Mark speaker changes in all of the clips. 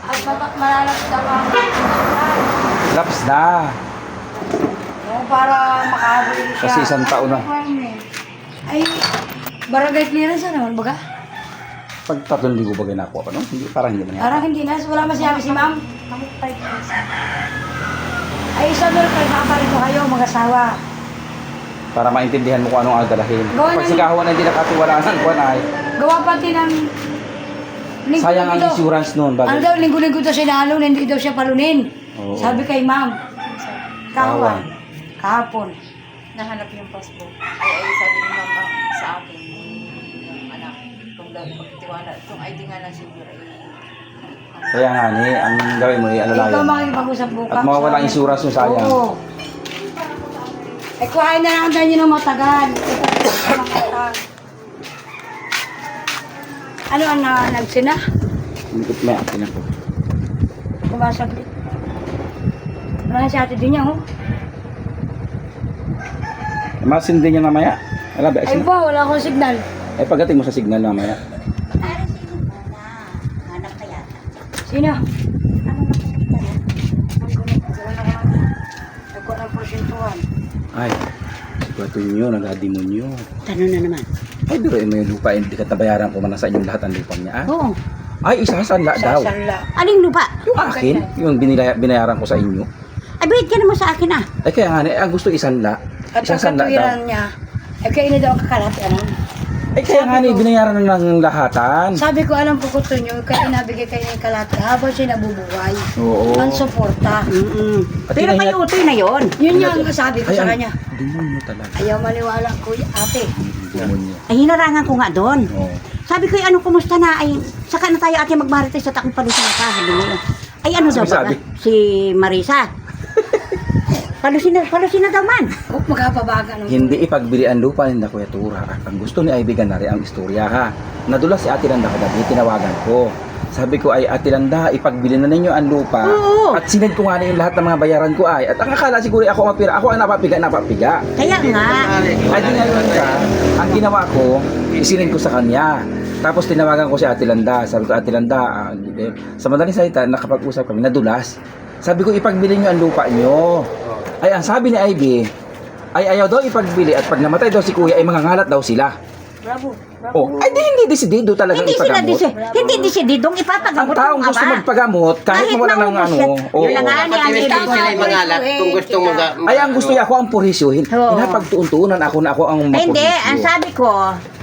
Speaker 1: At malalapit daw ang
Speaker 2: Laps na.
Speaker 1: para makahabol siya.
Speaker 2: Kasi isang taon na.
Speaker 1: Ay, barangay clearance na naman, baga?
Speaker 2: Pag 3,000 ba ginakuha pa, no? Hindi, parang hindi na yan.
Speaker 1: Parang hindi na. Wala masyabi si ma'am. Ay, isa doon kayo nakaparito kayo, mag-asawa.
Speaker 2: Para maintindihan mo kung anong agalahin.
Speaker 1: Gawa
Speaker 2: Pag
Speaker 1: na-
Speaker 2: si Kahuan ay hindi nakatiwalaan ng kuwan ay,
Speaker 1: Gawa pati ng...
Speaker 2: sayang ang insurance noon.
Speaker 1: Ano daw, linggo-linggo daw siya nalo, hindi daw siya palunin.
Speaker 2: Oo.
Speaker 1: Sabi kay ma'am.
Speaker 2: Kawan.
Speaker 1: Kahapon.
Speaker 3: Nahanap yung passbook. Ay, sabi ni mama sa akin, yung anak, kung daw ipagtiwala, kung ID nga lang siguro ay...
Speaker 2: Kaya nga ni, ang gawin mo ay
Speaker 1: Ikaw
Speaker 2: alalayan.
Speaker 1: makikipag-usap bukas.
Speaker 2: At mawawala ang insurance mo, sayang.
Speaker 1: Oo. Ay, kuhain na lang tayo ng matagal. Ano ang nagsina?
Speaker 2: Hindi ko may akin ako.
Speaker 1: Kumasaglit. Wala si ate din niya, oh.
Speaker 2: Masindi niya mamaya. Wala ba?
Speaker 1: Ay ba, wala akong signal.
Speaker 2: Eh, pagdating mo sa signal mamaya.
Speaker 3: Hanap kaya.
Speaker 1: Sino? Ako ng porsyentuhan.
Speaker 2: Ay, sigurado nyo, nag-adimonyo.
Speaker 3: Tanong na naman.
Speaker 2: Ay, biruin mo yung lupa, hindi ka tabayaran ko man sa inyong lahat ang lupa niya. Ah?
Speaker 3: Oo.
Speaker 2: Ay, isasanla daw.
Speaker 1: Sasanla.
Speaker 3: Aling lupa?
Speaker 2: Yung akin, yung binayaran ko sa inyo.
Speaker 3: Ay, bayad ka naman sa akin ah.
Speaker 2: Ay, kaya nga, ang gusto isanla.
Speaker 1: At ang
Speaker 2: Isasanla daw.
Speaker 1: katuwiran niya, ay kayo na daw ang kakalati, ano?
Speaker 2: Ay, kaya nga, binayaran na ng lahatan.
Speaker 1: Sabi ko, alam po ko ito nyo, kaya nabigay kayo ng kalati habang siya nabubuhay.
Speaker 2: Oo.
Speaker 1: Ang suporta.
Speaker 2: At
Speaker 3: Pero may
Speaker 2: kinahiya-
Speaker 3: utoy na yon.
Speaker 1: Yun yung sabi ko
Speaker 2: Ay,
Speaker 1: sa
Speaker 2: ang
Speaker 1: kanya.
Speaker 2: demonyo talaga.
Speaker 1: Ayaw maniwala ko, ate.
Speaker 2: Demonyo.
Speaker 3: Ay, hinarangan ko nga doon.
Speaker 2: Oo.
Speaker 3: Sabi ko, ano, kumusta na? Ay, saka na tayo ate magmarites sa takong palusin na sabi niya. Ay, ano daw
Speaker 2: Sabi.
Speaker 3: ba? Si Marisa. Palusin na daw man.
Speaker 1: Huwag magkapabaga nung
Speaker 2: Hindi ipagbili ang lupa ni Kuya Tura. Ang gusto ni Ivy Ganari ang istorya ha. Nadulas si Ate Landa kagabi, tinawagan ko. Sabi ko ay Ate Landa, ipagbili na ninyo ang lupa.
Speaker 3: Oo.
Speaker 2: At sinend ko nga na yung lahat ng mga bayaran ko ay. At ang akala siguro ako mapira, ako ang napapiga.
Speaker 3: Kaya nga.
Speaker 2: Ay di ngayon ka, ang ginawa ko, isinend ko sa kanya. Tapos tinawagan ko si Ate Landa. Sabi ko, Ate Landa, sa madaling salita, nakapag-usap kami, nadulas. Sabi ko, ipagbili nyo ang lupa nyo. Ay, ang sabi ni Ivy, ay ayaw daw ipagbili at pag namatay daw si Kuya, ay mangangalat daw sila.
Speaker 1: Bravo. Bravo.
Speaker 2: Oh, ay hindi desidido talagang
Speaker 3: Hindi sila
Speaker 2: ipagamot.
Speaker 3: hindi desididong
Speaker 2: Ang
Speaker 3: ipapagamot
Speaker 2: taong
Speaker 3: ng
Speaker 2: gusto
Speaker 3: ama.
Speaker 2: magpagamot, kahit mawala ng
Speaker 3: maubos
Speaker 2: ano,
Speaker 3: yan.
Speaker 2: oo.
Speaker 3: Yun lang nga ni ang
Speaker 4: Hindi
Speaker 3: itaw
Speaker 4: sila yung mangalat kung gusto mo
Speaker 2: Ay, ang gusto niya ako ang purisyuhin.
Speaker 3: Oo.
Speaker 2: Pinapagtuon-tuunan ako na ako ang
Speaker 3: Hindi,
Speaker 2: mapurisyo.
Speaker 3: ang sabi ko,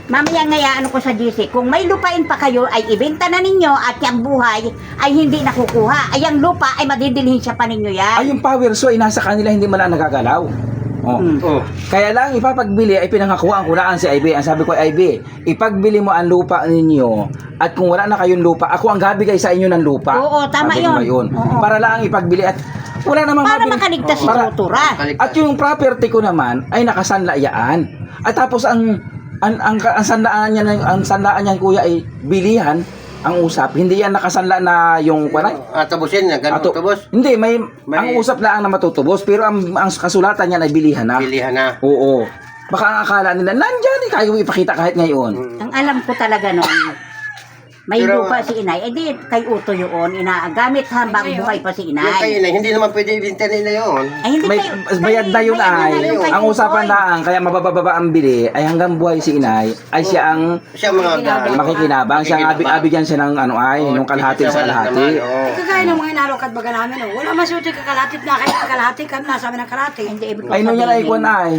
Speaker 3: mamaya ngayaan ko sa GC, kung may lupain pa kayo, ay ibenta na ninyo at yung buhay ay hindi nakukuha. Ay ang lupa ay madidilhin siya pa ninyo yan.
Speaker 2: Ay, yung power so, ay nasa kanila, hindi man lang nagagalaw. Oh.
Speaker 4: Oh.
Speaker 2: Kaya lang ipapagbili ay pinangakuan ko na si Ivy. Ang sabi ko ay Ivy, ipagbili mo ang lupa ninyo at kung wala na kayong lupa, ako ang gabigay sa inyo ng lupa.
Speaker 3: Oo, tama
Speaker 2: Sabi ko
Speaker 3: yun.
Speaker 2: ngayon.
Speaker 3: Oo.
Speaker 2: Para lang ipagbili at wala namang
Speaker 3: Para
Speaker 2: mabili.
Speaker 3: makaligtas si
Speaker 2: Para-
Speaker 3: Tutura.
Speaker 2: At yung property ko naman ay nakasanlayaan. At tapos ang sanlaan niya kuya ay bilihan ang usap. Hindi yan nakasanla na yung kuwanay.
Speaker 4: Tabusin na, ganun
Speaker 2: Ato,
Speaker 4: tabos.
Speaker 2: hindi,
Speaker 4: May-
Speaker 2: ang usap lang na matutubos, pero ang kasulatan niya ay bilihan na.
Speaker 4: Bilihan na.
Speaker 2: Oo. Baka ang akala nila, nandyan eh, kaya mo ipakita kahit ngayon.
Speaker 3: Ang alam ko talaga noon, may
Speaker 4: Pero-
Speaker 3: lupa si inay, eh di kay Uto yun, inagamit habang buhay pa si
Speaker 4: Yung kayo
Speaker 3: inay.
Speaker 4: na, hindi naman pwede ibenta nila yun.
Speaker 3: Ay hindi
Speaker 2: May bayad na yun ay, ang usapan lang, kaya mabababa ang bili, ay hanggang buhay si inay, ay siya ang
Speaker 4: Siya mga
Speaker 2: makikinabang, siya ang abigyan siya ng ano ay,
Speaker 4: Oo,
Speaker 2: nung kalahati sa
Speaker 4: wala
Speaker 2: kalahati.
Speaker 4: naman, oo.
Speaker 1: Kagaya ng mga inalokad baga namin, oh. Wala masuti kakalatit na kayo kakalati, kami nasa amin ng kalati.
Speaker 3: Hindi ibig ko
Speaker 2: Ay, no yan ay
Speaker 3: sabihin.
Speaker 2: kuwan ay.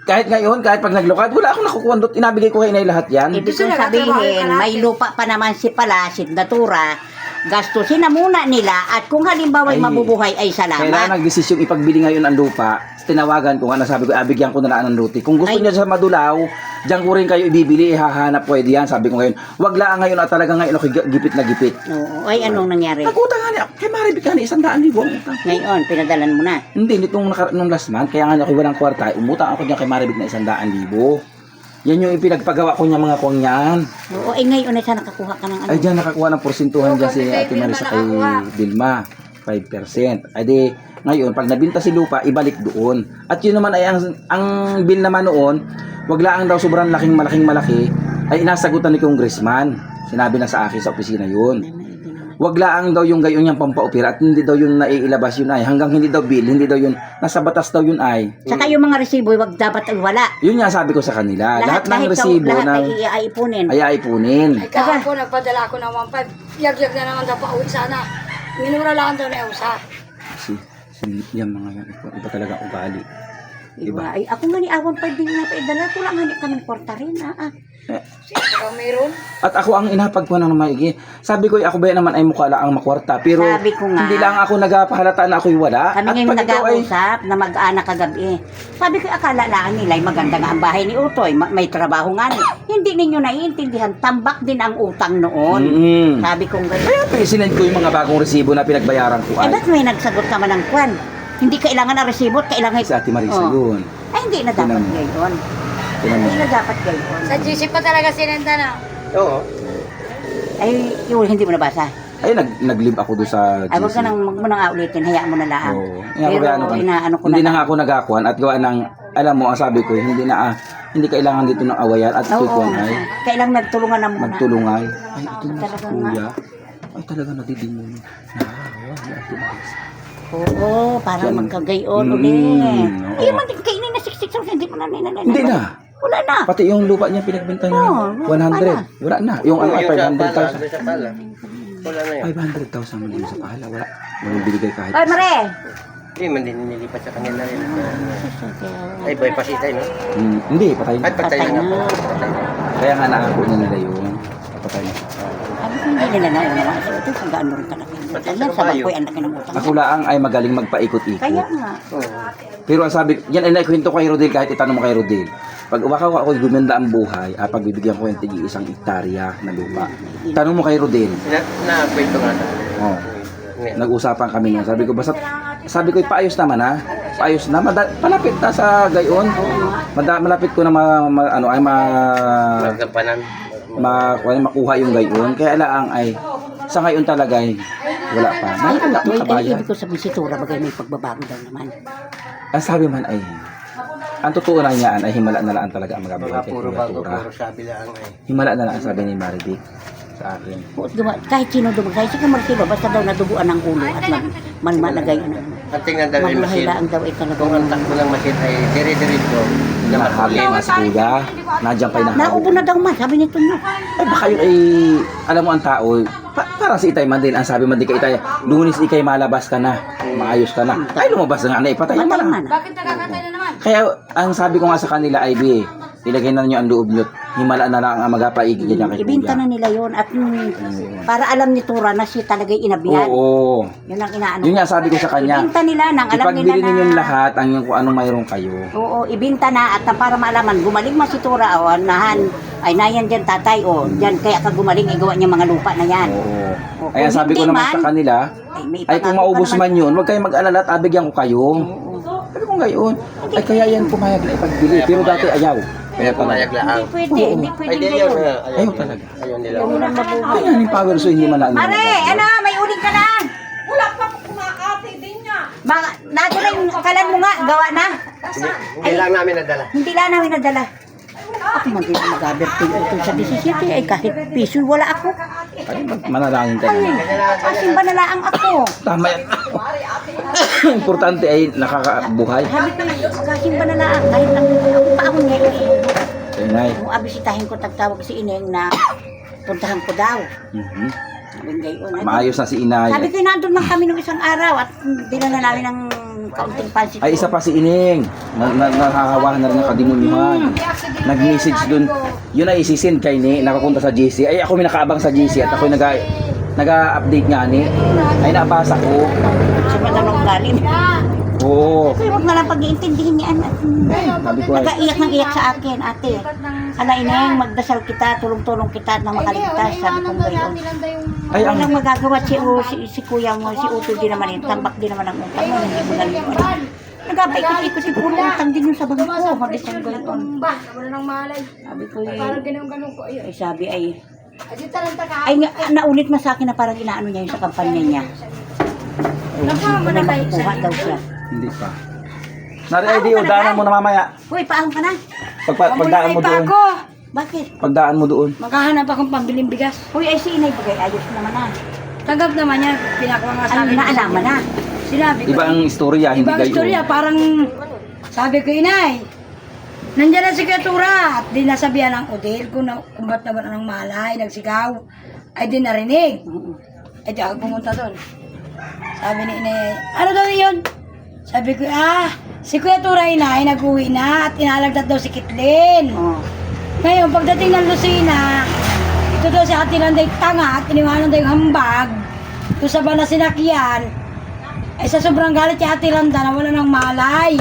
Speaker 2: Kahit ngayon, kahit pag naglukad, wala akong nakukuha doon, inabigay ko kay inay lahat yan.
Speaker 3: Ibig
Speaker 1: Gusto
Speaker 3: kong
Speaker 1: nila, trabaho yung
Speaker 3: sabihin,
Speaker 1: kalahati.
Speaker 3: may lupa pa naman si Palasit Datura, gastusin na muna nila at kung halimbawa
Speaker 2: Ay,
Speaker 3: mabubuhay ay
Speaker 2: Kailangan
Speaker 3: salamat.
Speaker 2: nagdesisyon ipagbili ngayon ang lupa. Tinawagan ko nga, nasabi ko, abigyan ko na lang ng luti. Kung gusto
Speaker 3: Ay.
Speaker 2: niya sa Madulaw, diyan ko rin kayo ibibili, ihahanap pwede yan. Sabi ko ngayon, wag lang ngayon at talaga ngayon ako gipit na gipit.
Speaker 3: Oo, ay anong nangyari?
Speaker 2: Nagutang nga niya, kay Maribik ka ni 100,000 ang utang.
Speaker 3: Ngayon, pinadalan mo na.
Speaker 2: Hindi, nung last month, kaya nga ako walang kwarta, umutang ako niya kay Maribik na 100,000. Yan yung ipinagpagawa ko niya mga kuwang yan.
Speaker 3: Oo, ay ngayon ay sana nakakuha ka ng ano.
Speaker 2: Ay, diyan nakakuha ng porsentuhan
Speaker 1: Oo,
Speaker 2: dyan si
Speaker 1: kasi kay
Speaker 2: Ate Marisa kay
Speaker 1: Vilma
Speaker 2: Vilma. 5%. Ay di, ngayon, pag nabinta si lupa, ibalik doon. At yun naman ay ang bill naman noon, wag lang daw sobrang malaking malaki, ay inasagutan ni Congressman. Sinabi na sa akin sa opisina yun. wag laang daw yung gayon niyang pampaopera at hindi daw yung naiilabas yun ay. Hanggang hindi daw bill, hindi daw yun, nasa batas daw yun ay.
Speaker 3: Saka yung mga resibo, wag dapat ay wala.
Speaker 2: Yun nga sabi ko sa kanila. Lahat ng
Speaker 3: kahit
Speaker 2: resibo
Speaker 3: lahat
Speaker 2: ng
Speaker 3: ay iipunin.
Speaker 2: ay aipunin.
Speaker 1: Ay kahapon, nagpadala ako ng 1.5. Yag-yag na naman daw pa uwi sana. Minura lang daw na usa.
Speaker 2: Yan mga yan, iba talaga ugali.
Speaker 3: Diba? Ay, ako nga ni Awan pa din na paidala ko lang hani kami kwarta rin.
Speaker 1: Sino mayroon?
Speaker 2: At ako ang inapag ko ng maigi. Sabi ko, ako ba yan naman ay mukha lang ang makwarta. Pero
Speaker 3: Sabi ko nga.
Speaker 2: hindi lang ako nagpahalata na ako'y wala.
Speaker 3: Kami
Speaker 2: At
Speaker 3: ngayon
Speaker 2: pag ikaw ay
Speaker 3: nag-ausap na mag-anak kagabi. Sabi ko, akala lang nila ay maganda nga ang bahay ni Utoy. May trabaho nga ni. Hindi ninyo naiintindihan. Tambak din ang utang noon. Sabi ko nga.
Speaker 2: Kaya sinend ko yung mga bagong resibo na pinagbayaran ko ay.
Speaker 3: Ba't may nagsagot naman ng kwan? Hindi kailangan ng resibo, kailangan...
Speaker 2: Si Ate Marisa
Speaker 3: Oh.
Speaker 2: yun.
Speaker 3: Ay, hindi na dapat gayon.
Speaker 2: Tinan mo.
Speaker 3: Hindi na dapat gayon.
Speaker 1: Sa GC pa talaga sinenda na.
Speaker 4: Oo.
Speaker 3: Ay, yun, hindi mo nabasa.
Speaker 2: Ay, nag-live ako doon sa GC.
Speaker 3: Ay, wag ka nang, wag mo nang ulitin, hayaan mo na lang.
Speaker 2: Oo.
Speaker 3: Pero, inaano ko
Speaker 2: hindi
Speaker 3: na
Speaker 2: na nga ako nagakuhan at gawa ng, alam mo, ang sabi ko, hindi kailangan dito ng awayan at ito'y kuhan ay
Speaker 3: kailang nagtulungan na muna.
Speaker 2: magtulungan. Ay, ito na si
Speaker 3: Talagang
Speaker 2: Kuya. Ay, talaga nadidingon. Nakahawa ni Ate Marisa.
Speaker 3: Oo, para
Speaker 2: Yan.
Speaker 3: magkagayon
Speaker 2: Mm,
Speaker 3: ulit.
Speaker 2: oo.
Speaker 3: Ay, man, kainin na 66, hindi mo na ninanay.
Speaker 2: Hindi na.
Speaker 3: Wala na.
Speaker 2: Pati yung lupa niya pinagbenta niya.
Speaker 3: Oo,
Speaker 2: 100. Wala na. Yung ano,
Speaker 4: Yung sa pala,
Speaker 2: 500,000.
Speaker 4: doon sa pala. Wala na yan.
Speaker 2: 500,000 man din sa pahala. Wala. Walang binigay kahit.
Speaker 3: Ay, Mare!
Speaker 4: Hindi, man din nilipat sa kanila rin. Ay, boy, pasitay, no?
Speaker 2: Hindi, patay na.
Speaker 4: At patay na nga po. Patay na.
Speaker 2: Kaya nga naako na nila yun. Patay na.
Speaker 3: Sabi ko, hindi nila na unawa. So, ito, kung gaano rin talaga. Yan, sa bangkoy, ang laki ng utang.
Speaker 2: Ako laang ay magaling magpaikot-ikot.
Speaker 3: Kaya nga.
Speaker 2: Pero ang sabi, yan ay naikwento ko kay Rodel kahit itanong mo kay Rodel. Pag umakaw ako gumanda ang buhay, pagbibigyan ko yung tigi 1 hektarya na lupa. Tanong mo kay Rodel.
Speaker 4: Na-kwento nga sa
Speaker 2: Oh. Nag-usapan kami niya. Sabi ko, basta, sabi ko, paayos naman ha. Paayos na. Palapit na sa gayon. Malapit ko na
Speaker 4: magkampanan.
Speaker 2: makuha yung gayon. Kaya laang ay, sa ngayon talaga ay, wala pa. Mahal
Speaker 3: May
Speaker 2: kabayan.
Speaker 3: ibig ko sabihin si Tura, bagay may pagbabago daw naman.
Speaker 2: Ang sabi man ay, ang totoo na niyan ay himala na lang talaga ang mga buhay
Speaker 4: Baka
Speaker 2: kay
Speaker 4: puro
Speaker 2: Kuya
Speaker 4: bago,
Speaker 2: Tura.
Speaker 4: puro sabi lang eh.
Speaker 2: Himala na lang ang sabi ni Marivic sa akin.
Speaker 3: Kahit sino dumagay, sige Marcelo, basta daw naduguan ng ulo at malmalagay.
Speaker 4: Ang tingnan daw yung
Speaker 3: Mabuhay
Speaker 4: masin.
Speaker 3: lang daw ay talaga.
Speaker 4: Kung ang takbo ng masin ay dire-diretso na
Speaker 2: Nahabol
Speaker 4: matulim.
Speaker 2: na si Kuya. Nandiyan kayo nahabol.
Speaker 3: Naubo na daw man, sabi nito no.
Speaker 2: Ay baka yun ay, alam mo ang tao, parang si Itay man din, ang sabi man din kay Itay, lunis ikay malabas ka na, maayos ka na. Ay lumabas na nga na, ipatay
Speaker 3: Patay
Speaker 2: naman.
Speaker 3: man.
Speaker 1: Bakit nakakatay na naman?
Speaker 2: Kaya ang sabi ko nga sa kanila, IB, ilagay na niyo ang loob niyo, himala na lang ang magapaigil niya kay
Speaker 3: Ibinta
Speaker 2: Kuya.
Speaker 3: na nila yon at para alam ni Tura na siya talaga inabihan.
Speaker 2: Oo.
Speaker 3: Yun ang inaano.
Speaker 2: Yun nga sabi ko sa kanya.
Speaker 3: Ibinta nila nang alam nila
Speaker 2: Ipagbili
Speaker 3: na.
Speaker 2: ninyo lahat ang kung anong mayroon kayo.
Speaker 3: Oo, ibinta na at para maalaman, gumaling man si Tura o nahan, ay nayan dyan tatay o dyan kaya ka gumaling, igawa niya mga lupa na yan.
Speaker 2: Oo.
Speaker 3: O,
Speaker 2: Kaya
Speaker 3: kung
Speaker 2: sabi ko
Speaker 3: hindi
Speaker 2: naman
Speaker 3: man,
Speaker 2: sa kanila,
Speaker 3: may
Speaker 2: ay kung
Speaker 3: ipangako
Speaker 2: maubos
Speaker 3: ka naman.
Speaker 2: man yun, huwag kayong mag-alala at abigyan ko kayo. Sabi ko ngayon, ay kaya yan pumayag na ipagbili. Pero dati ayaw.
Speaker 4: Kaya pumayag lang.
Speaker 3: Hindi pwede, hindi
Speaker 4: Ay,
Speaker 3: pwede
Speaker 4: di
Speaker 3: ngayon.
Speaker 4: yun.
Speaker 2: Ayaw talaga.
Speaker 4: Ayaw nila.
Speaker 3: Walang mabubuhay.
Speaker 2: Ay, yan yung power so hindi man lang.
Speaker 3: Mare, ano, may uling ka na.
Speaker 1: Wala pa po kumakati din niya.
Speaker 3: Nato na yung kalan mo nga, gawa na.
Speaker 4: Hindi lang namin nadala.
Speaker 3: Hindi lang namin nadala. Ako mag-aberting ito sa 17 ay kahit piso wala ako.
Speaker 2: Ay, manalangin ka
Speaker 3: Ay,
Speaker 2: naman.
Speaker 3: asin ba nalaang ako?
Speaker 2: Tama yan. Importante ay nakakabuhay.
Speaker 3: Sabi ko, kasin ba nalaang? Kahit ang ako pa ako ngayon sa mundo.
Speaker 2: Kaya nay.
Speaker 3: Kung abisitahin ko, tagtawag si Ineng na puntahan ko daw.
Speaker 2: Mhm.
Speaker 3: Sabi ngayon.
Speaker 2: Maayos na si Inay.
Speaker 3: Sabi ko, nandun lang kami nung isang araw at dinala namin ng kaunting pansit.
Speaker 2: Ay, isa pa si Ining. Nakakawahan na rin ng kadimunyuhan. Nag-message dun. Yun ay isisend kay ni, nakapunta sa GC. Ay, ako may nakaabang sa GC at ako nag-update nga ni. Ay, nabasa ko.
Speaker 3: Sa matanong galing.
Speaker 2: Oo.
Speaker 3: Kaya huwag na lang pag-iintindihin ni Anak.
Speaker 2: Sabi ko ay,
Speaker 3: Nagaiyak ng iyak sa akin, ate. Ala Ineng, magdasal kita, tulong-tulong kita na makaligtas. Sabi ko ngayon.
Speaker 2: ay ang
Speaker 3: Walang magagawa si kuya mo, si Uto din naman yun. Tambak din naman ang utang mo, hindi mo nalimutan. Nagpapaikot-ikot si puro utang din yung sa bangko. Habis ang gayon.
Speaker 1: Wala nang malay.
Speaker 3: Sabi ko
Speaker 1: Parang ganun-ganun ko. Ayun.
Speaker 3: ay sabi ay,
Speaker 1: Kasi talanta ka.
Speaker 3: ay naulit mo sa akin na parang inaano niya yung sa kampanya niya.
Speaker 1: Nakama na kayo
Speaker 3: Kuha daw siya.
Speaker 2: hindi pa. Nari ay di, daanan mo na mamaya.
Speaker 3: Hoy, paahon ka na.
Speaker 2: Pagdaan mo doon.
Speaker 1: Ako.
Speaker 3: Bakit?
Speaker 2: Pagdaan mo doon.
Speaker 1: Maghahanap akong pambiling bigas.
Speaker 3: Hoy, ay si Inay bagay, ayos naman na.
Speaker 1: Tanggap naman niya, pinakuha nga sa
Speaker 3: Ano
Speaker 1: akin.
Speaker 3: naalaman na?
Speaker 1: Sinabi ko.
Speaker 2: Iba ang istorya, hindi
Speaker 1: Ibang
Speaker 2: kayo.
Speaker 1: istorya, parang sabi ko, inay, nandiyan na si Katura. At di nasabihan ng Odil kung ba't naman ng malay, nagsigaw. Ay di narinig. Ay di ako pumunta doon. Sabi ni inay, ano daw yun? Sabi ko, si Kuya Tura inay, nag-uwi na at inalagdat daw si Kitlin.
Speaker 3: Oh.
Speaker 1: Ngayon, pagdating ng Lucina, ito daw si Ate Landay tanga at iniwanan daw yung hambag. Doon sa bana sinakyan. Ay sa sobrang galit si Ate Landa na wala ng malay.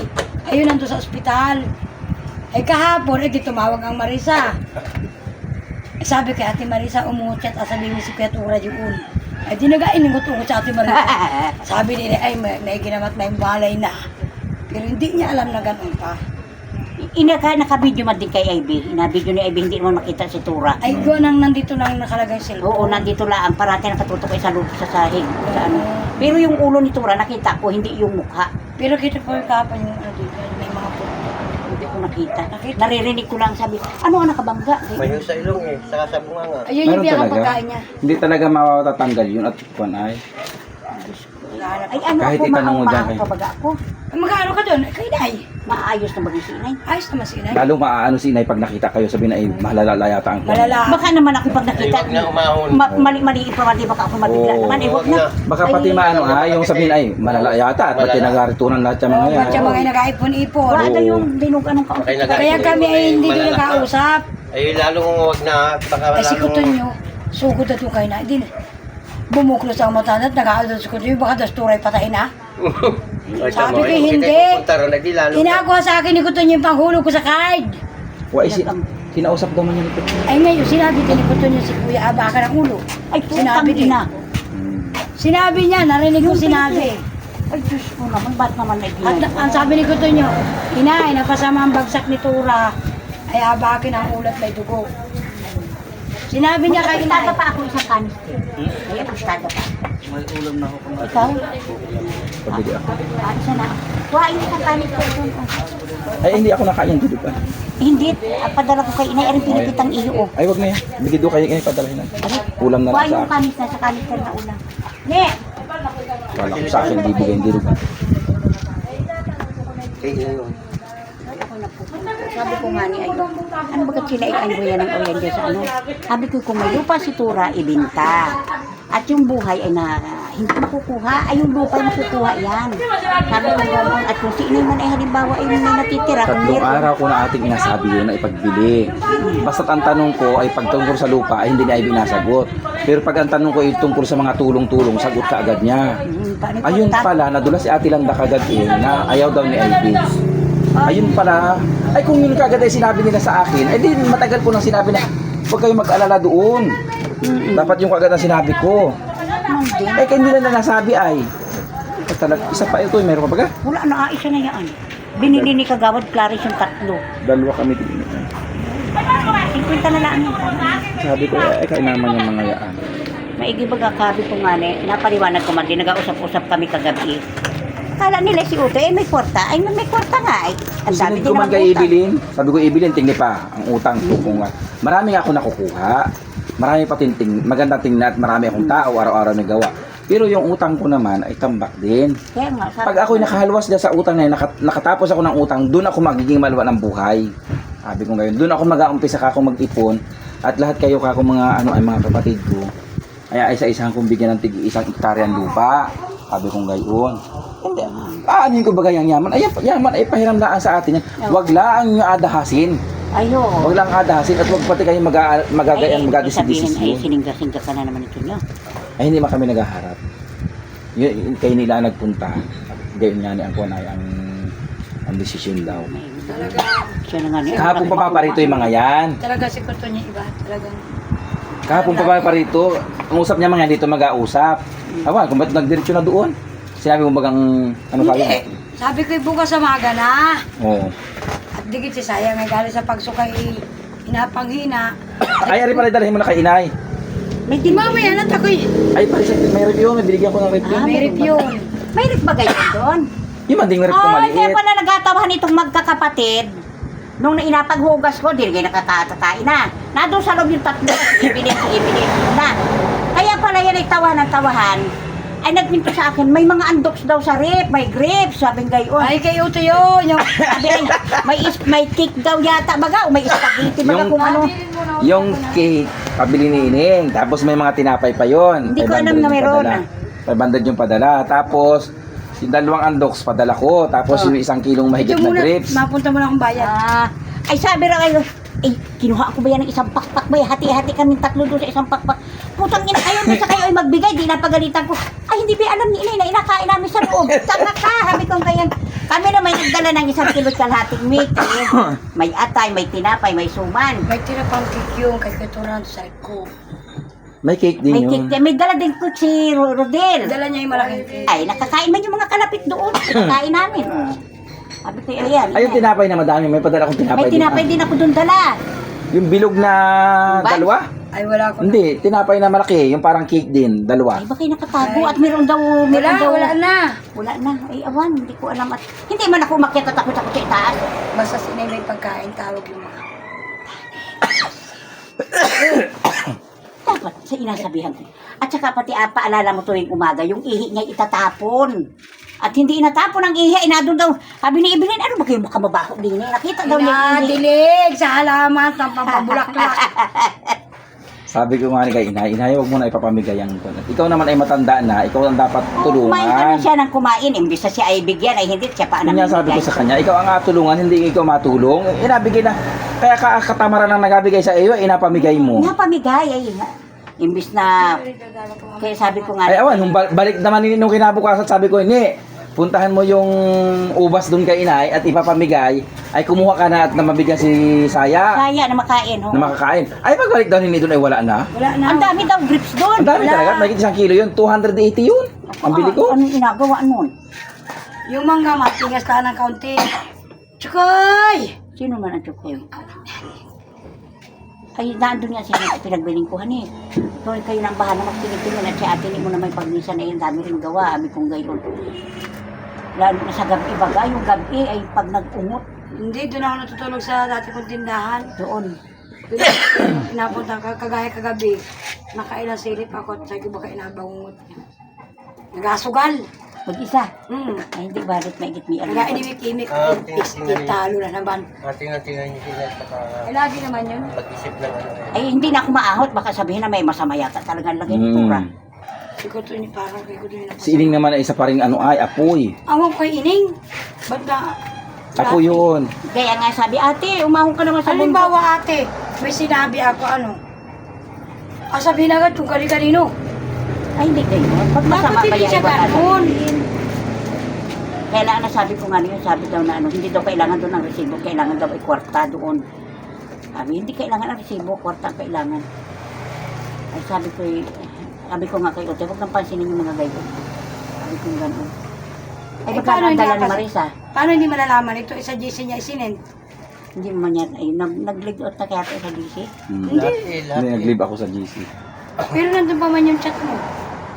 Speaker 1: Ayun nandun sa ospital. Ay kahapon, di tumawag ang Marisa. Ay sabi kay Ate Marisa, umuchat at sabi mo si Kuya Tura yun. Ay di nag-ainingot-ungot sa Ate Marisa. Sabi nila, ay may ginamat may balay na. Pero hindi niya alam na ganun pa.
Speaker 3: Naka-video man din kay Ivy. Ina-video ni Ivy, hindi mo makita si Tura.
Speaker 1: Ay ko nang nandito nang nakalagay sila.
Speaker 3: Oo, nandito lang. Parati nakatutok sa loob sa sahig. Sa ano. Pero yung ulo ni Tura, nakita ko, hindi yung mukha.
Speaker 1: Pero kita ko yung kapal yung ano dito, may mga puto.
Speaker 3: Hindi ko nakita. Naririnig ko lang sabi, ano ang nakabangga?
Speaker 4: Mayo sa ilong eh, saka sa bunganga.
Speaker 1: Ayun yung
Speaker 2: Meron
Speaker 1: pinaka
Speaker 2: talaga?
Speaker 1: pagkain niya.
Speaker 2: Hindi talaga matatanggal yun at kuwan ay.
Speaker 3: Ay ano
Speaker 2: Kahit
Speaker 3: ako,
Speaker 2: itanong mo dyan
Speaker 3: maaang
Speaker 2: kay-
Speaker 3: kabaga ako.
Speaker 1: Magkano ka doon? Kay Day.
Speaker 3: Maayos na bagay si inay.
Speaker 1: Ayos naman si Inay.
Speaker 2: Lalo maaano si inay pag nakita kayo, sabihin na ay mahalala yata ang kuwan.
Speaker 1: Malala.
Speaker 3: Baka naman ako pag
Speaker 4: Ay,
Speaker 3: nakita,
Speaker 4: wag na umahon.
Speaker 3: mali pa, mali baka ako mabigla
Speaker 2: Oo.
Speaker 3: naman. Eh, wag
Speaker 4: Wag
Speaker 3: na.
Speaker 4: na.
Speaker 2: Baka pati maano yung sabihin ay malala yata at pati
Speaker 4: Malala.
Speaker 2: nagaritunan lahat yung mga
Speaker 1: Oh,
Speaker 2: yan.
Speaker 1: ba't siya mga nag-iPhone-ipon?
Speaker 3: Wala na
Speaker 2: Oo.
Speaker 3: yung dinugan ng kaunti.
Speaker 4: Okay,
Speaker 1: Kaya kami ay hindi din
Speaker 4: Malala.
Speaker 1: nag-ausap.
Speaker 4: Ay, lalong wag na. Baka
Speaker 1: Ay si
Speaker 4: lalong-
Speaker 1: Kuton nyo, sugod at yung kayo na. Hindi na. Bumuklo sa matanat, nag-aaldol si Kuton nyo, baka dasturay patayin na.
Speaker 4: Ay,
Speaker 1: Sabi
Speaker 4: tama,
Speaker 1: ko,
Speaker 4: ay,
Speaker 1: hindi.
Speaker 4: kayo pupunta ron, ay, di lalo.
Speaker 1: Inakuha sa akin ni Kuton nyo yung panghulog ko sa card.
Speaker 2: Wa kinausap daw man yun ito.
Speaker 1: Ay ngayon, sinabi din ni Kuton nyo si Kuya Aba ka ng ulo.
Speaker 3: Ay,
Speaker 1: Sinabi din.
Speaker 3: na.
Speaker 1: Sinabi niya, narinig ko sinabi.
Speaker 3: Ay, Diyos ko naman, ba't naman
Speaker 1: At
Speaker 3: nag-iwan?
Speaker 1: ang sabi ni Kuton nyo, inay, napasama ang bagsak ni Tura, ay abakin ang ulat may dugo. Sinabi niya kay
Speaker 3: Pustada
Speaker 1: inay.
Speaker 3: pa ako isang kanister. Ay, pustada pa. May ulam na ako. Ikaw?
Speaker 2: Pabili ako.
Speaker 3: Isa na. Kuhain isang kanister doon.
Speaker 2: Ay hindi ako nakain dito pa.
Speaker 3: Hindi, padala ko kay inay, aring pinipitang iyo. Oh.
Speaker 2: Ay wag na yan. Bigyan doon kayo inay padalahin na. Ulam na lang
Speaker 3: Kuhain
Speaker 2: sa
Speaker 3: yung
Speaker 2: akin.
Speaker 3: kanister sa kanister na ulam. Ne!
Speaker 2: Wala ko sa akin bibigay hindi rin.
Speaker 4: Ay, ayun.
Speaker 3: Ako na po. Sabi ko nga ni Ayo, ano ba sila ikayo yan ng oyan dyan sa ano? Sabi ko, kung may lupa si Tura, ibinta. At yung buhay ay na hindi makukuha, ay yung lupa ay makukuha yan. Sabi ko gano'n, at kung si inay man ay halimbawa ay may natitira, kung
Speaker 2: Tatlong
Speaker 3: meron,
Speaker 2: araw ko na ating inasabi yun na ipagbili. Basta't ang tanong ko ay pagtungkol sa lupa ay hindi niya ay binasagot. Pero pag ang tanong ko ay tungkol sa mga tulong-tulong, sagot ka agad niya.
Speaker 3: paano
Speaker 2: Ayun
Speaker 3: tat-
Speaker 2: pala, nadula si Ate Landa kagad na ayaw daw ni Ivy. Ayun pala, ay kung yun kagad ay sinabi nila sa akin, ay di matagal ko nang sinabi na huwag kayong mag-alala doon. Dapat yung kagad ang sinabi ko.
Speaker 3: Hindi.
Speaker 2: Ay kaya nila na nasabi ay. Ay, isa pa ito, meron pa ba?
Speaker 3: Wala na, isa na yan. Binili ni Kagawad Clarice yung tatlo.
Speaker 2: Dalawa kami din.
Speaker 3: 50 na lang yan.
Speaker 2: Sabi ko, ay kaya naman yung mga yaan.
Speaker 3: Maigi bagakabi ko nga ni, napaliwanag ko man din, nag-ausap-usap kami kagabi. Kala nila si Ute, eh may kwarta. Ay, may kwarta nga. Ay, ang dami
Speaker 2: Sinend
Speaker 3: din
Speaker 2: ko man
Speaker 3: ang
Speaker 2: kay
Speaker 3: utang.
Speaker 2: Ibilin. Sabi ko, Ibilin, tingnan pa. Ang utang ko kung marami ako nakukuha. Marami pa magandang tingnan at marami akong tao, araw-araw may gawa. Pero yung utang ko naman ay tambak din.
Speaker 3: Kaya nga, sabi
Speaker 2: Pag ako'y nakahalwas dyan sa utang na yun, nakatapos ako ng utang, doon ako magiging maluwa ng buhay. Sabi ko ngayon, doon ako mag-aumpisa ka akong mag-ipon at lahat kayo ka akong mga, ay mga kapatid ko. Ay isa-isahan kong bigyan ng tig-isang hektaryan lupa. Sabi ko ngayon. Hindi, paano ko ba gayang yaman? Ay, yaman ay pahiram laan sa atin yan. Huwag lang nyo adahasin.
Speaker 3: ayo.
Speaker 2: Huwag lang adahasin at huwag pati kayo magagayan,
Speaker 3: sabihin, ay,
Speaker 2: magadisidisisyon.
Speaker 3: siningga-singga ka na naman ito niyo.
Speaker 2: Ay, hindi man kami naghaharap. Yun, kayo nila nagpunta. Gayon nga ni ang kuwan ay ang desisyon daw.
Speaker 3: Siya na nga niya.
Speaker 2: Kahapon pa paparito yung mga yan.
Speaker 1: Talaga si Kuton niya iba. Talagang
Speaker 2: Kahapon pa paparito. Ang usap niya mga dito mag-ausap. Awan, kung ba't nagdiretso na doon? Sinabi mo bagang, ano sabi mo?
Speaker 1: hindi. Sabi ko bukas sa maga na.
Speaker 2: Oo.
Speaker 1: At digit si Sayang ay galing sa pagsukay inapanghina.
Speaker 2: Ay, ari pala dalhin mo na kay inay.
Speaker 3: May
Speaker 1: Di mamaya na takoy.
Speaker 2: Ay, pala may review. May binigyan ko ng review.
Speaker 1: May review.
Speaker 3: May ba ganyan doon?
Speaker 2: Yung manding review ko
Speaker 3: Oh, kaya
Speaker 2: maliit.
Speaker 3: pala nagkatawahan itong magkakapatid. Nung inapaghugas ko, di rin nakatatain na. Nandun sa loob yung tatlo, ibili na. Kaya pala kaya nagtawahan ng tawahan, ay nagpinto sa akin, may mga andoks daw sa rep, may grapes, sabing gayon.
Speaker 1: Ay, kayo to yun. Yung,
Speaker 3: Sabi ay, may cake daw yata baga, o may spaghetti baga
Speaker 2: Yung-
Speaker 3: kung ano.
Speaker 2: Yung cake, pabili ni Ining. Tapos may mga tinapay pa yon.
Speaker 3: Hindi ko alam na mayroon,
Speaker 2: 500 yung padala. Tapos, yung dalawang andoks, padala ko. Tapos, yung 1 kilong mahigit
Speaker 1: ito
Speaker 2: na
Speaker 1: muna,
Speaker 2: grapes.
Speaker 1: mapunta mo na akong bayan.
Speaker 3: Ay sabi raw kayo, kinuha ko ba yan ng isang pakpak ba? Hati-hati kami tatlo doon sa isang pakpak. Putang ina kayo, sa kayo ay magbigay, di napagalitan ko. Ay hindi ba alam ni Inay na inakain namin sa loob. Tanga ka, sabi ko ganyan. Kami na may nagdala ng 1 kilo kalahating meat. May atay, may tinapay, may suman.
Speaker 1: May tira pang cake yung kay Katuran sa ko.
Speaker 2: May cake din
Speaker 3: May
Speaker 2: yun.
Speaker 3: cake, may dala din ko si Rodel.
Speaker 1: Dala niya yung malaking cake.
Speaker 3: Ay, nakakain man yung mga kalapit doon. Nakakain namin. Sabi ko, ayan.
Speaker 2: Ay, yung tinapay na madami. May padala akong tinapay.
Speaker 3: May tinapay din ako doon dala.
Speaker 2: Yung bilog na
Speaker 3: Buns?
Speaker 2: dalawa?
Speaker 1: Ay, wala ko.
Speaker 2: Hindi, tinapay na malaki. Yung parang cake din, dalawa.
Speaker 3: Ay, baka nakatago at meron daw,
Speaker 1: Wala na.
Speaker 3: Wala na. Ay, awan, hindi ko alam. At hindi man ako umakyat at ako sa itaas.
Speaker 1: Basta sinay may pagkain, tawag yung mga.
Speaker 3: Dapat sa inasabihan ko. At saka pati paalala mo tuwing umaga, yung ihi niya itatapon. At hindi inatapon ang ihi, inadun daw. Sabi ni Evelyn, ano ba kayo makababaho din eh? Nakita daw niya yung ihi.
Speaker 1: Dilig sa halaman ng pampabulaklak.
Speaker 2: Sabi ko nga ni kay Inay, huwag mo na ipapamigay ang ganun. Ikaw naman ay matanda na, ikaw ang dapat
Speaker 3: Kumain ka na
Speaker 2: tulungan.
Speaker 3: siya ng kumain. Imbis na siya ay bigyan, ay hindi siya pa
Speaker 2: Yun nga sabi ko sa kanya, ikaw ang tulungan, hindi ikaw matulong. Inabigay na, kaya katamaran ang nagabigay sa iyo, inapamigay mo.
Speaker 3: Napamigay ay imbis na kaya sabi ko nga
Speaker 2: Ay awan, balik naman nung kinabukasan, sabi ko, hindi, puntahan mo yung ubas doon kay Inay at ipapamigay, ay kumuha ka na at namabigyan si Saya
Speaker 3: kaya na makain ho.
Speaker 2: na makakain. Ay pagbalik daw nini doon ay wala na.
Speaker 1: Wala na.
Speaker 3: Ang dami daw grips doon.
Speaker 2: Ang dami
Speaker 1: Wala.
Speaker 2: talaga, may 1 kilo yun, 280 yun. Ang bili ko.
Speaker 3: Anong ginagawa nun?
Speaker 1: Yung mangga, matigas ka ng kaunti. Tsukoy!
Speaker 3: Sino man ang tukoy? Ay, naandun nga siya na pinagbilingkuhan eh. So, kayo nang bahala magtingin-tingin at si ate ni mo na may pagnisan ay ang dami rin gawa. Abi kong gayon. Lalo na sa gabi baga, yung gabi ay pag nag-ungot
Speaker 1: Hindi, doon ako natutulog sa dati kong tindahan.
Speaker 3: doon.
Speaker 1: Doon, pinapunta ka, kagaya kagabi. Nakailang silip ako at sabi ko baka inabangungot niya. Nagasugal.
Speaker 3: Mag-isa.
Speaker 1: Ay,
Speaker 3: hindi balit maigit may alam.
Speaker 1: Nag-inimik-imik. Talo na naman.
Speaker 4: Tingnan niyo sila saka
Speaker 1: Ay, lagi naman yun.
Speaker 4: mag-isip ng ano.
Speaker 3: Ay, hindi na ako maahot. Baka sabihin na may masama yata talagang lagay ng tura.
Speaker 1: Siguro ito ni parang kay ko din
Speaker 2: Si Ining naman ay isa pa rin apoy.
Speaker 1: Awang ko ining. Ba't na?
Speaker 2: Ako yun.
Speaker 3: Kaya nga sabi, ate, umahon ka naman sa bundok.
Speaker 1: Halimbawa ate, may sinabi ako ano. Sabihin agad kung kani-kanino.
Speaker 3: Ay, hindi kayo. Pag masama
Speaker 1: Bakit
Speaker 3: pa
Speaker 1: hindi
Speaker 3: yan,
Speaker 1: siya
Speaker 3: iba
Speaker 1: ganun?
Speaker 3: Kailangan na sabi ko nga yun, sabi daw na ano, hindi daw kailangan doon ang resibo, kailangan daw ay kwarta doon. Sabi, hindi kailangan ang resibo, kwarta ang kailangan. Ay sabi ko nga kayo, huwag nang pansinin yung mga gayon. Sabi ko gano'n. Ay,
Speaker 1: Eh,
Speaker 3: baka
Speaker 1: paano hindi
Speaker 3: nadala ni
Speaker 1: napas-
Speaker 3: Marisa.
Speaker 1: Paano hindi malalaman ito? Isa GC niya isinend.
Speaker 3: Hindi mo man yan, ay nag-lead out na kaya ito sa DC.
Speaker 1: Hindi.
Speaker 2: Hindi, nag-leave ako sa GC.
Speaker 1: Pero nandun pa man yung chat mo.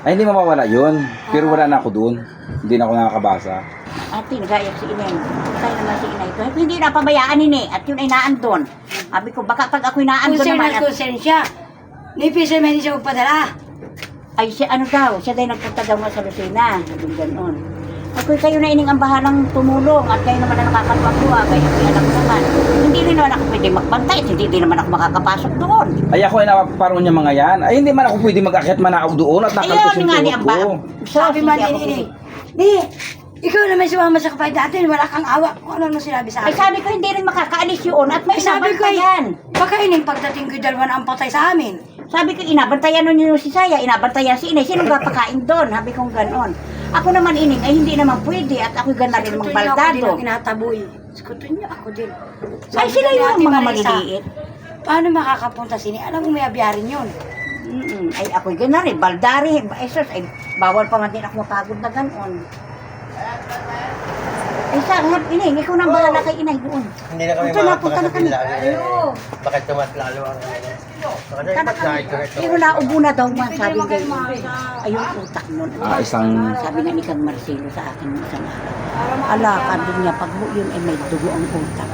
Speaker 2: Ay, hindi mawawala yun. Pero wala na ako doon. Hindi na ako nakakabasa.
Speaker 3: Ate, nagayak si Inay. Tayo naman si Inay. Ito, hindi na pabayaan ni at yun ay naandun. Sabi ko, baka pag ako'y naandun
Speaker 1: Concern
Speaker 3: naman
Speaker 1: at concern siya. Ni Pisa may hindi siya magpadala.
Speaker 3: ay siya ano daw, siya dahil nagpunta daw nga sa Lucena. Sabi gano'n. Ako'y kayo na ining ambahan ng tumulong at kayo naman na nakakatuwa. Kaya ako'y alam ko naman. Hindi rin naman ako pwede magbantay at hindi din naman ako makakapasok doon.
Speaker 2: Ay, ako ay napaparoon niya mga yan. Ay, hindi man ako pwede mag-akyat manaaw doon at nakaltos
Speaker 3: Ayun
Speaker 2: yung
Speaker 3: nga ni
Speaker 2: tuhod
Speaker 3: Amba.
Speaker 2: ko.
Speaker 1: Sabi man
Speaker 3: hindi ako
Speaker 1: ni
Speaker 3: pwede.
Speaker 1: Ni, ikaw naman sumama sa kapay dati. Wala kang awa. Kung ano sinabi sa
Speaker 3: Ay
Speaker 1: akin.
Speaker 3: sabi ko hindi rin makakaalis yun at may
Speaker 1: Ay, sabi ko
Speaker 3: inabantayan.
Speaker 1: baka ining pagdating ko dalawa na ang patay sa amin.
Speaker 3: Sabi ko, inabantayan nun yun si Saya, inabantayan si Inay. Sino papakain doon? Sabi kong ganon. Ako naman ining, ay hindi naman pwede at ako'y gana rin
Speaker 1: Sikutin
Speaker 3: mga
Speaker 1: niyo ako din
Speaker 3: baldado.
Speaker 1: ang inataboy. Sikutin niyo ako din.
Speaker 3: Ay
Speaker 1: Sabi
Speaker 3: sila
Speaker 1: ko ni
Speaker 3: yung
Speaker 1: Ate
Speaker 3: mga
Speaker 1: Marisa,
Speaker 3: maliliit.
Speaker 1: paano makakapunta sini? Alam mo may abiyarin yun.
Speaker 3: Ay ako'y gana rin, baldari. Ay sus, ay bawal pa man din ako mapagod na ganon. Ay sa Inay, ikaw nang bahala kay Inay doon.
Speaker 4: Hindi na kami
Speaker 3: Punta na, punta na kami.
Speaker 1: Ayo.
Speaker 4: Bakit tumas lalo ang ano? Baka na
Speaker 3: Kada
Speaker 4: ipagkain ko ito.
Speaker 3: pero naubo na daw man, sabi kayo. Ayun, utak nun. Sabi nga ni Kang Marcelo sa akin isang araw. Ala, sabi niya, pag mo yun ay may dugo ang utak.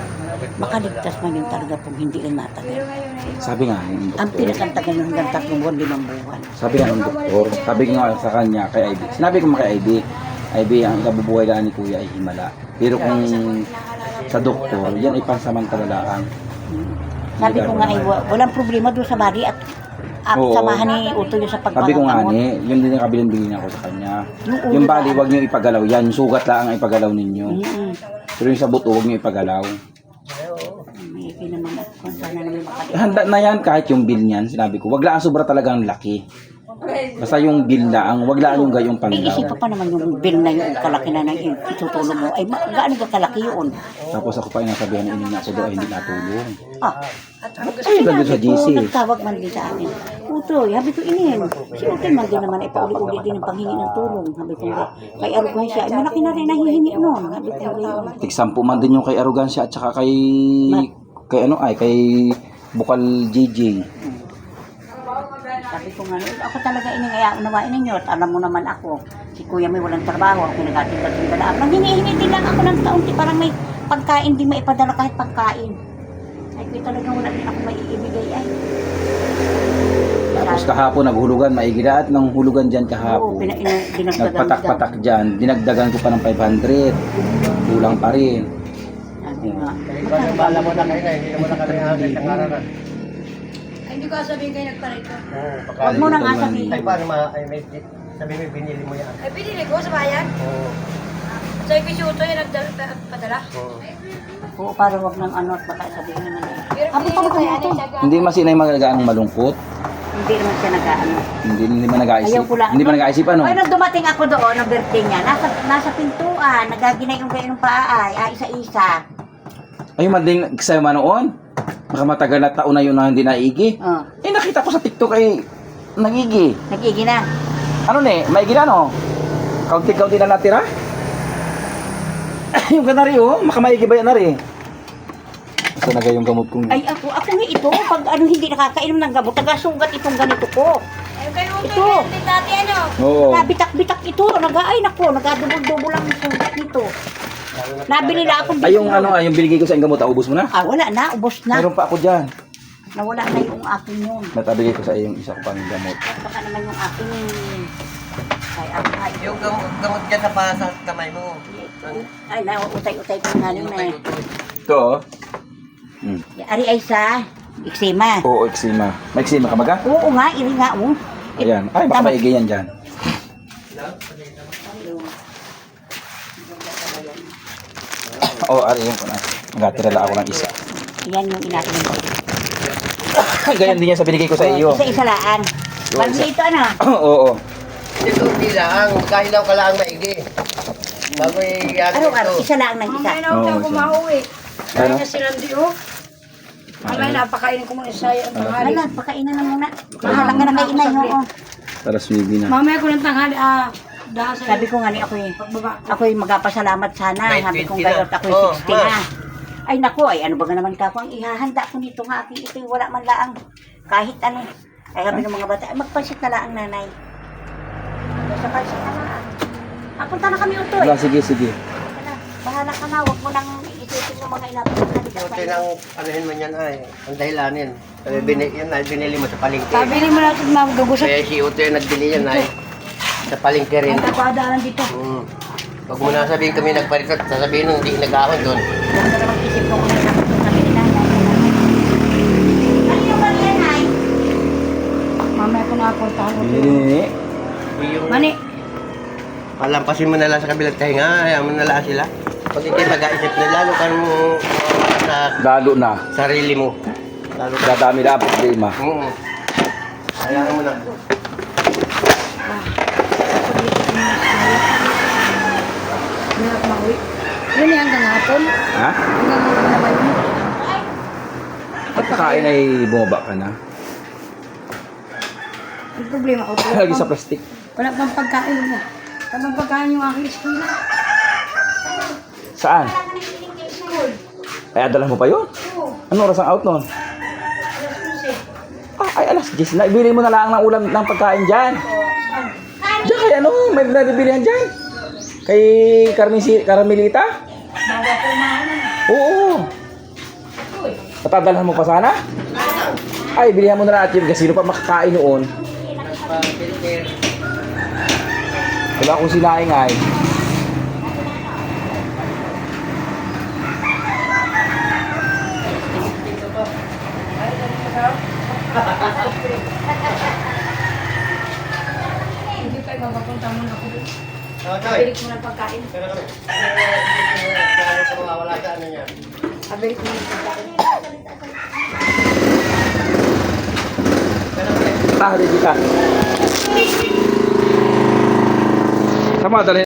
Speaker 3: makaligtas man yun talaga kung hindi rin matagal.
Speaker 2: Sabi nga ng
Speaker 3: Ang
Speaker 2: doktor.
Speaker 3: pinakatagal ng hanggang 3 buwan, 5 buwan.
Speaker 2: Sabi nga ng doktor. Sabi ko nga sa kanya kay IB. Sinabi ko kay IB, ang kabubuhay lang ni Kuya ay himala. Pero kung sa doktor, yan ay pansamantala lang.
Speaker 3: Sabi ko nga ay walang problema doon sa bari at
Speaker 2: Oo.
Speaker 3: samahan ni Uto yung sa
Speaker 2: Sabi ko nga
Speaker 3: pagpapagamot.
Speaker 2: yun din ang kabilin-bilin ako sa kanya.
Speaker 3: Yung ulo
Speaker 2: Yung bali,
Speaker 3: na-
Speaker 2: wag niyo ipagalaw yan. Sugat lang ang ipagalaw ninyo.
Speaker 3: Mm-mm.
Speaker 2: Pero yung sa buto, wag niyo ipagalaw.
Speaker 3: May naman at kung sana naman makalimutan.
Speaker 2: Handa na yan kahit yung bill niyan, sinabi ko. Wag lang sobra talagang laki. Basta yung bill lang, wag lang yung gayong
Speaker 3: May
Speaker 2: panlaw.
Speaker 3: isip pa naman yung bill na yung kalaki na nang itutulong mo. Ay, gaano ka kalaki yun?
Speaker 2: Tapos ako pa yung nasabihan ng ina ko daw ay hindi natulong.
Speaker 3: Ah,
Speaker 2: Ay, nandun sa GC.
Speaker 3: nagtawag man din sa akin. Utoy, habi ko inin. Si Utoy man din naman ay pauli-uli din ang panghingi ng tulong. Habi ko nga, kay Aruguay siya, ay malaki na rin ang hihingi nun. Habi ko nga yun.
Speaker 2: Tig-10 man din yung kay Arrogancia at saka kay kay Bukal JJ.
Speaker 3: Sabi ko nga, ako talaga kaya unawain ninyo at alam mo naman ako, si Kuya may walang trabaho, ako nag-ating-ating lang. Nang hinihingi din lang ako ng taon, parang may pagkain, di maipadala kahit pagkain. Ay, kuya talagang wala din ako maibigay ay.
Speaker 2: Tapos kahapon naghulugan, maigilaat ng hulugan dyan
Speaker 3: Oo,
Speaker 2: kahapon.
Speaker 3: dinagdagan
Speaker 2: Nagpatak-patak dyan, dinagdagan ko pa ng 500. Kulang pa rin.
Speaker 3: Sabi nga,
Speaker 4: Alam mo na kayo na, hindi naman na kami nakakit ng aralan.
Speaker 1: Ay, hindi ko sabihin kayo nagparito.
Speaker 3: huwag mo nang asabihin.
Speaker 4: Ay, paano sabi mo, binili mo yan.
Speaker 1: Ay, pinili ko sa bayan.
Speaker 4: Oo.
Speaker 1: Sa Ipisuto yung nagpadala.
Speaker 4: Oo.
Speaker 3: Oo, para wag nang ano at baka sabihin naman eh.
Speaker 1: Pero
Speaker 3: Habi
Speaker 1: pinili
Speaker 3: ko
Speaker 1: ko
Speaker 3: nga
Speaker 1: yan.
Speaker 3: ito.
Speaker 2: Hindi masinay magagaang malungkot.
Speaker 3: Hindi naman siya nag-ano.
Speaker 2: Hindi man nag-aisip.
Speaker 3: Ayaw ko lang.
Speaker 2: Hindi man nag-aisip ano?
Speaker 3: Ay, nung dumating ako doon, ang birthday niya, nasa pintuan, nagaginay yung ganyan ng paay, isa-isa.
Speaker 2: Ay, mading sa'yo man noon. Makamatagal na taon na yun na hindi naigi.
Speaker 3: Oh,
Speaker 2: Eh, nakita ko sa TikTok ay nagigi.
Speaker 3: nag-igi na.
Speaker 2: Ano ne? Maigi na no? Kaunti-kaunti na natira? Yung ganari oh, makamaigi ba yan nari? Basta na yung gamot kong...
Speaker 3: Ay, ako nga ito, pag ano hindi nakakainom ng gamot, tagasugat itong ganito ko.
Speaker 1: Ay, kayo
Speaker 3: Ito.
Speaker 1: din dati ano.
Speaker 2: Oo.
Speaker 3: Nabitak-bitak ito, ay nako, nagdubol-dubol ang sugat nito. Nabili na ako
Speaker 2: Ay, yung ano, yung binigay ko sa gamot, ubos mo na?
Speaker 3: Ah, wala na, ubos na.
Speaker 2: Meron pa ako dyan.
Speaker 3: Nawala na yung akin yun.
Speaker 2: Natabigay ko sa iyo yung isa ko pang gamot.
Speaker 3: Baka naman yung akin ay ay.
Speaker 4: Yung gamot dyan sa kamay mo.
Speaker 3: Ay, utay-utay ko nga rin eh.
Speaker 2: Ito oh. Hmm.
Speaker 3: Ari ay sa eksema.
Speaker 2: Oo, eczema. May eczema ka baga?
Speaker 3: Oo nga, iri nga, oh.
Speaker 2: Ayan. Ay, baka maigi yan dyan. Oo, ari yun ko na. Magatira lang ako ng isa.
Speaker 3: Yan yung inatin ko.
Speaker 2: Ganyan din yan sa binigay ko sa iyo.
Speaker 3: Isa-isa laan.
Speaker 2: Yung
Speaker 3: Bali
Speaker 2: isa.
Speaker 3: ito ano?
Speaker 2: Oo.
Speaker 4: Ito, hindi lang. Kahilaw ka lang maigi. Bago i-ano
Speaker 3: Araw-araw,
Speaker 4: ito.
Speaker 3: isa lang ng isa.
Speaker 1: Mamaya na ako
Speaker 2: Oo,
Speaker 1: ako
Speaker 2: siya.
Speaker 1: mauwi. Kaya
Speaker 2: Ano?
Speaker 1: niya silang di oh. Mamaya napakainin ko muna sa ang tanghali.
Speaker 3: Wala, pagkainan na muna. Mahalang ka na kay inay, oo.
Speaker 2: Para swimming na.
Speaker 1: Mamaya ko ng tanghali, dahil sa
Speaker 3: Sabi ko nga ni ako eh.
Speaker 1: pagbaba.
Speaker 3: Ako'y magpasalamat sana.
Speaker 4: May
Speaker 3: Sabi kong
Speaker 4: 20 na.
Speaker 3: gayot, ako'y
Speaker 4: Oo,
Speaker 3: 60 na. Ay nako, ay ano ba nga naman ka ang ihahanda ko nito nga aking ito'y wala man laang. Kahit ano. Ay sabi ng mga bata, ay magpansit na laang nanay. Sa pansit na lang. Apunta na kami utoy.
Speaker 2: Wala, sige, sige.
Speaker 3: Bahala ka na, huwag mo nang isipin yung mga inapunta.
Speaker 4: Buti nang anuhin mo yan ay. Ang dahilanin. Sabi, yan ay binili mo sa palengke.
Speaker 1: Sabi ni mo natin magugusot.
Speaker 4: Kaya si Uto yung nagbili yan ay. Sa palengke rin.
Speaker 1: Ang kapadaanan dito.
Speaker 4: Pag mo nasabihin kami nagparitot, sasabihin nung hindi nag-ahon doon.
Speaker 3: Huwag na naman isip ko kung may sabi nila. Ano yung bariya, Nay?
Speaker 1: Mamaya ko nakapuntahan mo.
Speaker 2: Hindi.
Speaker 4: Yung
Speaker 1: Mani,
Speaker 4: palampasin mo na lang sa kabilang tahinga, ayaw mo na lang sila. Pag hindi mag-aisip na, lalo ka mo sa
Speaker 2: Lalo na.
Speaker 4: sarili mo. Lalo ka.
Speaker 2: Dadami na ang problema.
Speaker 4: Hayaan mo na.
Speaker 1: mahirap mauwi. Yun eh, hanggang hapon.
Speaker 2: Ha?
Speaker 1: Hanggang hapon naman yun.
Speaker 2: Pagkakain ay bumaba ka na.
Speaker 1: Ang problema ko,
Speaker 2: Lagi sa plastic.
Speaker 1: wala pang pagkain mo. Wala pang pagkain yung aking eskwela.
Speaker 2: Saan? Ay, adalan mo pa yun?
Speaker 1: Oo,
Speaker 2: Ano oras ang out nun?
Speaker 1: alas 11.
Speaker 2: Ay, alas 10 na. Ibili mo na lang ng ulam ng pagkain dyan. Diyan kay ano, may nabibilihan dyan. Kay Carmelita?
Speaker 1: Bawa po mga ano.
Speaker 2: Oo. Patadalhan mo pa sana? Ay, bilihan mo na natin kasi sino pa makakain noon. Wala akong sinaing ay.
Speaker 1: Hindi kayo mapapunta muna ako.
Speaker 4: Oh, Choy.
Speaker 1: Pabilik mo ng pagkain.
Speaker 4: Pero kami. Wala sa ano niya.
Speaker 1: Pabilik mo ng pagkain.
Speaker 2: Tahan din kita. Sama, dali.